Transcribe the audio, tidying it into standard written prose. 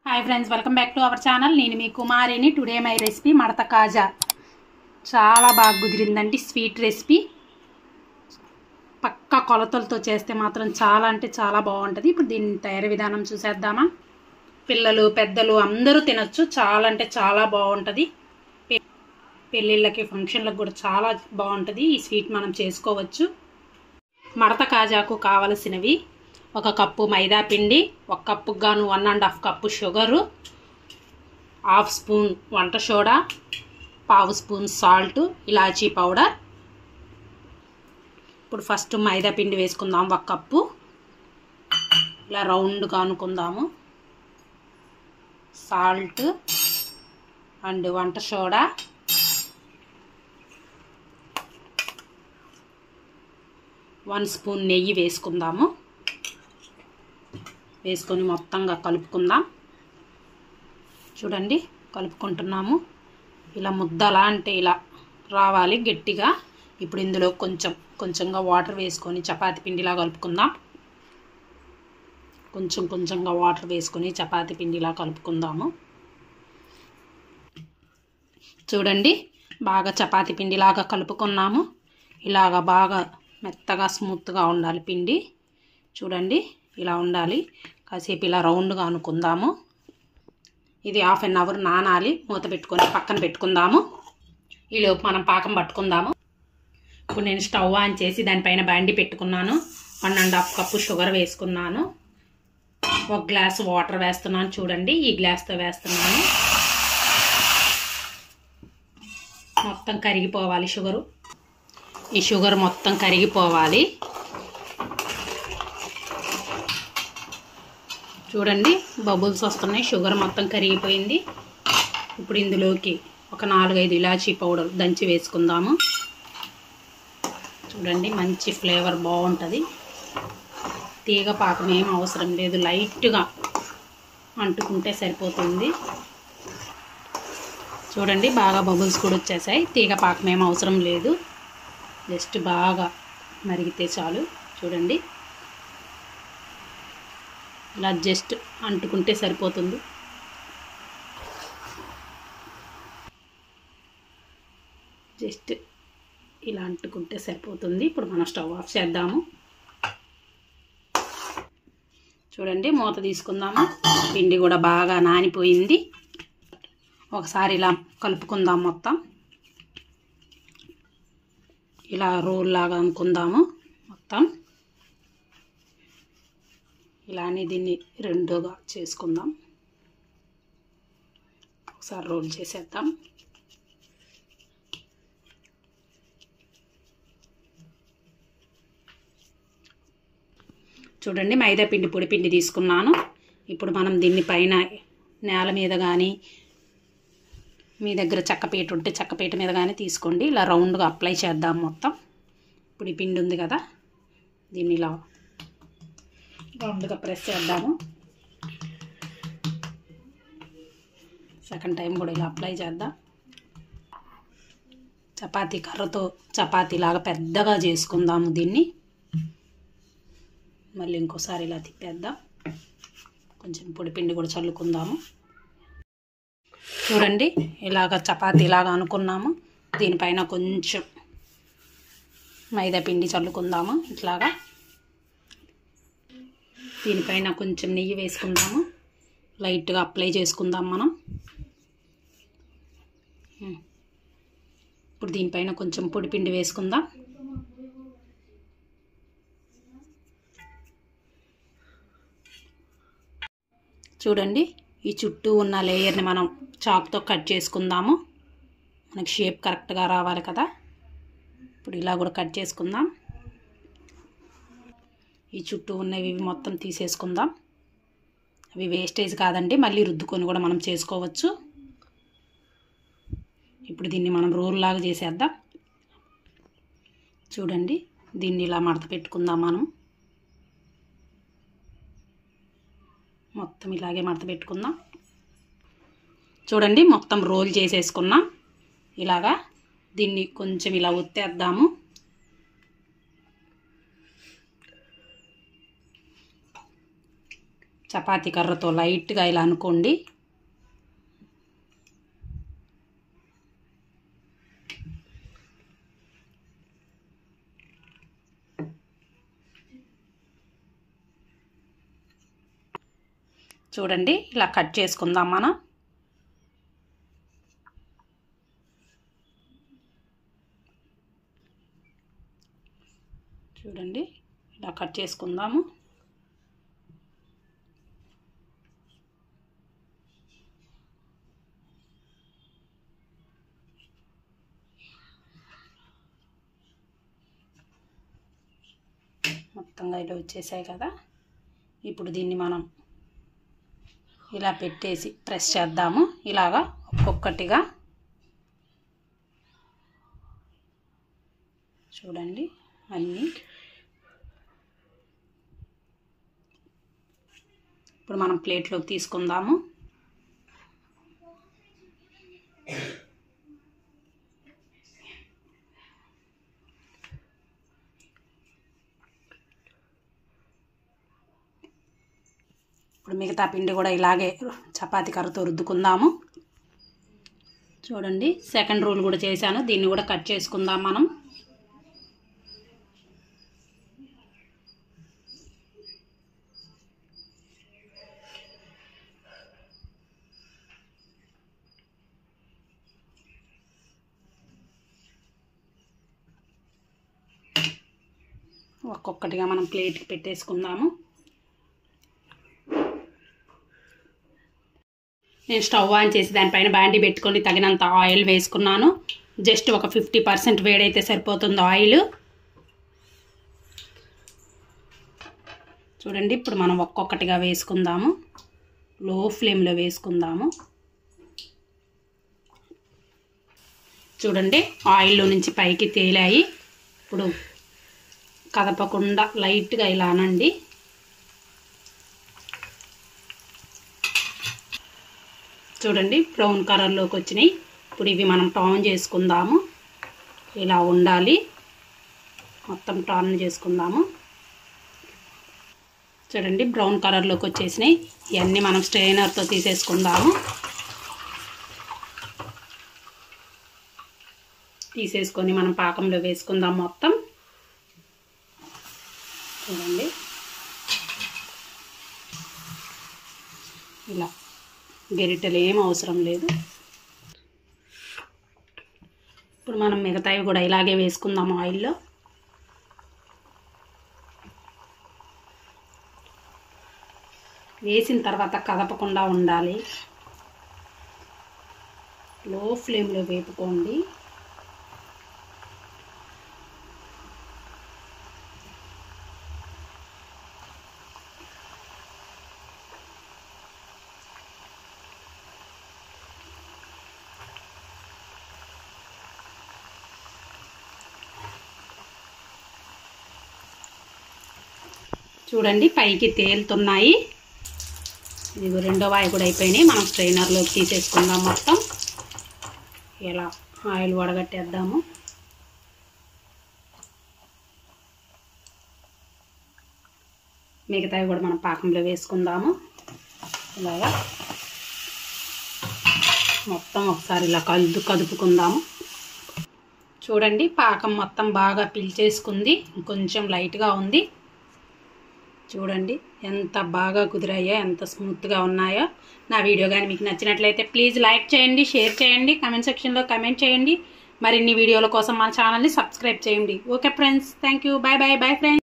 Hi friends, welcome back to our channel. నేను మీ కుమారిని. Today my recipe మడత కాజా. చాలా బాగా కుదిరిందండి. స్వీట్ రెసిపీ, పక్కా కొలతలతో చేస్తే మాత్రం చాలా అంటే చాలా బాగుంటుంది. ఇప్పుడు దీని తయారీ విధానం చూసేద్దామా. పిల్లలు పెద్దలు అందరూ తినొచ్చు. చాలా అంటే చాలా బాగుంటుంది. పెళ్ళిళ్ళకి ఫంక్షన్లకు కూడా చాలా బాగుంటుంది. ఈ స్వీట్ మనం చేసుకోవచ్చు. మడత కాజాకు కావలసినవి: ఒక కప్పు మైదా పిండి, ఒక కప్పుకు గాను 1.5 కప్పు షుగరు, హాఫ్ స్పూన్ వంట సోడా, పావు స్పూన్ సాల్ట్, ఇలాచీ పౌడర్. ఇప్పుడు ఫస్ట్ మైదా పిండి వేసుకుందాం. 1 కప్పు ఇలా రౌండ్గా అనుకుందాము. సాల్ట్ అండ్ వంట సోడా, వన్ స్పూన్ నెయ్యి వేసుకుందాము. వేసుకొని మొత్తంగా కలుపుకుందాం. చూడండి, కలుపుకుంటున్నాము. ఇలా ముద్దలా అంటే ఇలా రావాలి గట్టిగా. ఇప్పుడు ఇందులో కొంచెంగా వాటర్ వేసుకొని చపాతీ పిండిలా కలుపుకుందాం. కొంచెంగా వాటర్ వేసుకొని చపాతీ పిండిలా కలుపుకుందాము. చూడండి, బాగా చపాతీ పిండిలాగా కలుపుకున్నాము. ఇలాగా బాగా మెత్తగా స్మూత్గా ఉండాలి పిండి. చూడండి, ఇలా ఉండాలి. కాసేపు ఇలా రౌండ్గా అనుకుందాము. ఇది 1/2 అవర్ నానాలి. మూత పెట్టుకొని పక్కన పెట్టుకుందాము. ఈలోపు మనం పాకం పట్టుకుందాము. ఇప్పుడు నేను స్టవ్ ఆన్ చేసి దానిపైన బాండి పెట్టుకున్నాను. 1.5 కప్పు షుగర్ వేసుకున్నాను. 1 గ్లాసు వాటర్ వేస్తున్నాను. చూడండి, ఈ గ్లాస్తో వేస్తున్నాను. మొత్తం కరిగిపోవాలి షుగరు. ఈ షుగర్ మొత్తం కరిగిపోవాలి. చూడండి, బబుల్స్ వస్తున్నాయి. షుగర్ మొత్తం కరిగిపోయింది. ఇప్పుడు ఇందులోకి ఒక 4-5 ఇలాచీ పౌడర్ దంచి వేసుకుందాము. చూడండి, మంచి ఫ్లేవర్ బాగుంటుంది. తీగ పాకం ఏం అవసరం లేదు, లైట్గా అంటుకుంటే సరిపోతుంది. చూడండి, బాగా బబుల్స్ కూడా వచ్చేసాయి. తీగ పాకం ఏం అవసరం లేదు, జస్ట్ బాగా మరిగితే చాలు. చూడండి, ఇలా జస్ట్ అంటుకుంటే సరిపోతుంది. జస్ట్ ఇలా అంటుకుంటే సరిపోతుంది. ఇప్పుడు మనం స్టవ్ ఆఫ్ చేద్దాము. చూడండి, మూత తీసుకుందాము. పిండి కూడా బాగా నానిపోయింది. ఒకసారి ఇలా కలుపుకుందాం. మొత్తం ఇలా రోల్ లాగా అనుకుందాము. మొత్తం ఇలానే దీన్ని రెండుగా చేసుకుందాం. ఒకసారి రోల్ చేసేద్దాం. చూడండి, మైదా పిండి పొడి పిండి తీసుకున్నాను. ఇప్పుడు మనం దీన్ని పైన నేల మీద కానీ, మీ దగ్గర చెక్కపీట ఉంటే చెక్కపీట మీద కానీ తీసుకోండి. ఇలా రౌండ్గా అప్లై చేద్దాం మొత్తం. ఇప్పుడు ఈ పిండి ఉంది కదా, దీన్ని ఇలా రౌండ్గా ప్రెస్ చేద్దాము. సెకండ్ టైం కూడా ఇలా అప్లై చేద్దాం. చపాతీ కర్రతో చపాతీలాగా పెద్దగా చేసుకుందాము దీన్ని. మళ్ళీ ఇంకోసారి ఇలా తిప్పేద్దాం. కొంచెం పొడిపిండి కూడా చల్లుకుందాము. చూడండి, ఇలాగ చపాతీలాగా అనుకున్నాము. దీనిపైన కొంచెం మైదా పిండి చల్లుకుందాము. ఇట్లాగా దీనిపైన కొంచెం నెయ్యి వేసుకుందాము. లైట్గా అప్లై చేసుకుందాం మనం. ఇప్పుడు దీనిపైన కొంచెం పొడిపిండి వేసుకుందాం. చూడండి, ఈ చుట్టూ ఉన్న లేయర్ని మనం చాక్తో కట్ చేసుకుందాము. మనకి షేప్ కరెక్ట్గా రావాలి కదా. ఇప్పుడు ఇలా కూడా కట్ చేసుకుందాం. ఈ చుట్టూ ఉన్నవి మొత్తం తీసేసుకుందాం. అవి వేస్టేజ్ కాదండి, మళ్ళీ రుద్దుకొని కూడా మనం చేసుకోవచ్చు. ఇప్పుడు దీన్ని మనం రోల్ లాగా చేసేద్దాం. చూడండి, దీన్ని ఇలా మడత పెట్టుకుందాం మనం. మొత్తం ఇలాగే మడత పెట్టుకుందాం. చూడండి, మొత్తం రోల్ చేసేసుకున్నాం. ఇలాగా దీన్ని కొంచెం ఇలా ఒత్తేద్దాము. చపాతీ కర్రతో లైట్గా ఇలా అనుకోండి. చూడండి ఇలా కట్ చేసుకుందాం మనం. చూడండి ఇలా కట్ చేసుకుందాము. మొత్తంగా ఇలా వచ్చేసాయి కదా. ఇప్పుడు దీన్ని మనం ఇలా పెట్టేసి ప్రెస్ చేద్దాము. ఇలాగా ఒక్కొక్కటిగా చూడండి అన్నీ. ఇప్పుడు మనం ప్లేట్లోకి తీసుకుందాము. ఇప్పుడు మిగతా పిండి కూడా ఇలాగే చపాతీ కర్రతో రుద్దుకుందాము. చూడండి సెకండ్ రోల్ కూడా చేశాను. దీన్ని కూడా కట్ చేసుకుందాం మనం. ఒక్కొక్కటిగా మనం ప్లేట్కి పెట్టేసుకుందాము. నేను స్టవ్ ఆన్ చేసి దానిపైన బాండీ పెట్టుకొని తగినంత ఆయిల్ వేసుకున్నాను. జస్ట్ ఒక 50% వేడైతే సరిపోతుంది ఆయిల్. చూడండి ఇప్పుడు మనం ఒక్కొక్కటిగా వేసుకుందాము. లో ఫ్లేమ్లో వేసుకుందాము. చూడండి ఆయిల్లో నుంచి పైకి తేలాయి. ఇప్పుడు కదపకుండా లైట్గా ఇలా అనండి. చూడండి బ్రౌన్ కలర్లోకి వచ్చినాయి. ఇప్పుడు ఇవి మనం టర్న్ చేసుకుందాము. ఇలా ఉండాలి. మొత్తం టర్న్ చేసుకుందాము. చూడండి బ్రౌన్ కలర్లోకి వచ్చేసినాయి. ఇవన్నీ మనం స్ట్రైనర్తో తీసేసుకుందాము. తీసేసుకొని మనం పాకంలో వేసుకుందాం మొత్తం. చూడండి ఇలా గరిటెలు ఏం అవసరం లేదు. ఇప్పుడు మనం మిగతావి కూడా ఇలాగే వేసుకుందాము ఆయిల్లో. వేసిన తర్వాత కదపకుండా ఉండాలి. లో ఫ్లేమ్లో వేపుకోండి. చూడండి పైకి తేలుతున్నాయి. ఇది రెండో వాయి కూడా అయిపోయినాయి. మనం స్ట్రైనర్లోకి తీసేసుకుందాం మొత్తం. ఇలా ఆయిల్ వడగట్టేద్దాము. మిగతావి కూడా మనం పాకంలో వేసుకుందాము. ఇలాగా మొత్తం ఒకసారి ఇలా కదుపుకుందాము. చూడండి పాకం మొత్తం బాగా పీల్చేసుకుంది. కొంచెం లైట్గా ఉంది. చూడండి ఎంత బాగా కుదిరాయో, ఎంత స్మూత్గా ఉన్నాయో. నా వీడియో కానీ మీకు నచ్చినట్లయితే ప్లీజ్ లైక్ చేయండి, షేర్ చేయండి, కామెంట్ సెక్షన్లో కామెంట్ చేయండి. మరిన్ని వీడియోల కోసం మన ఛానల్ని సబ్స్క్రైబ్ చేయండి. Okay friends, thank you. Bye bye. Bye friends.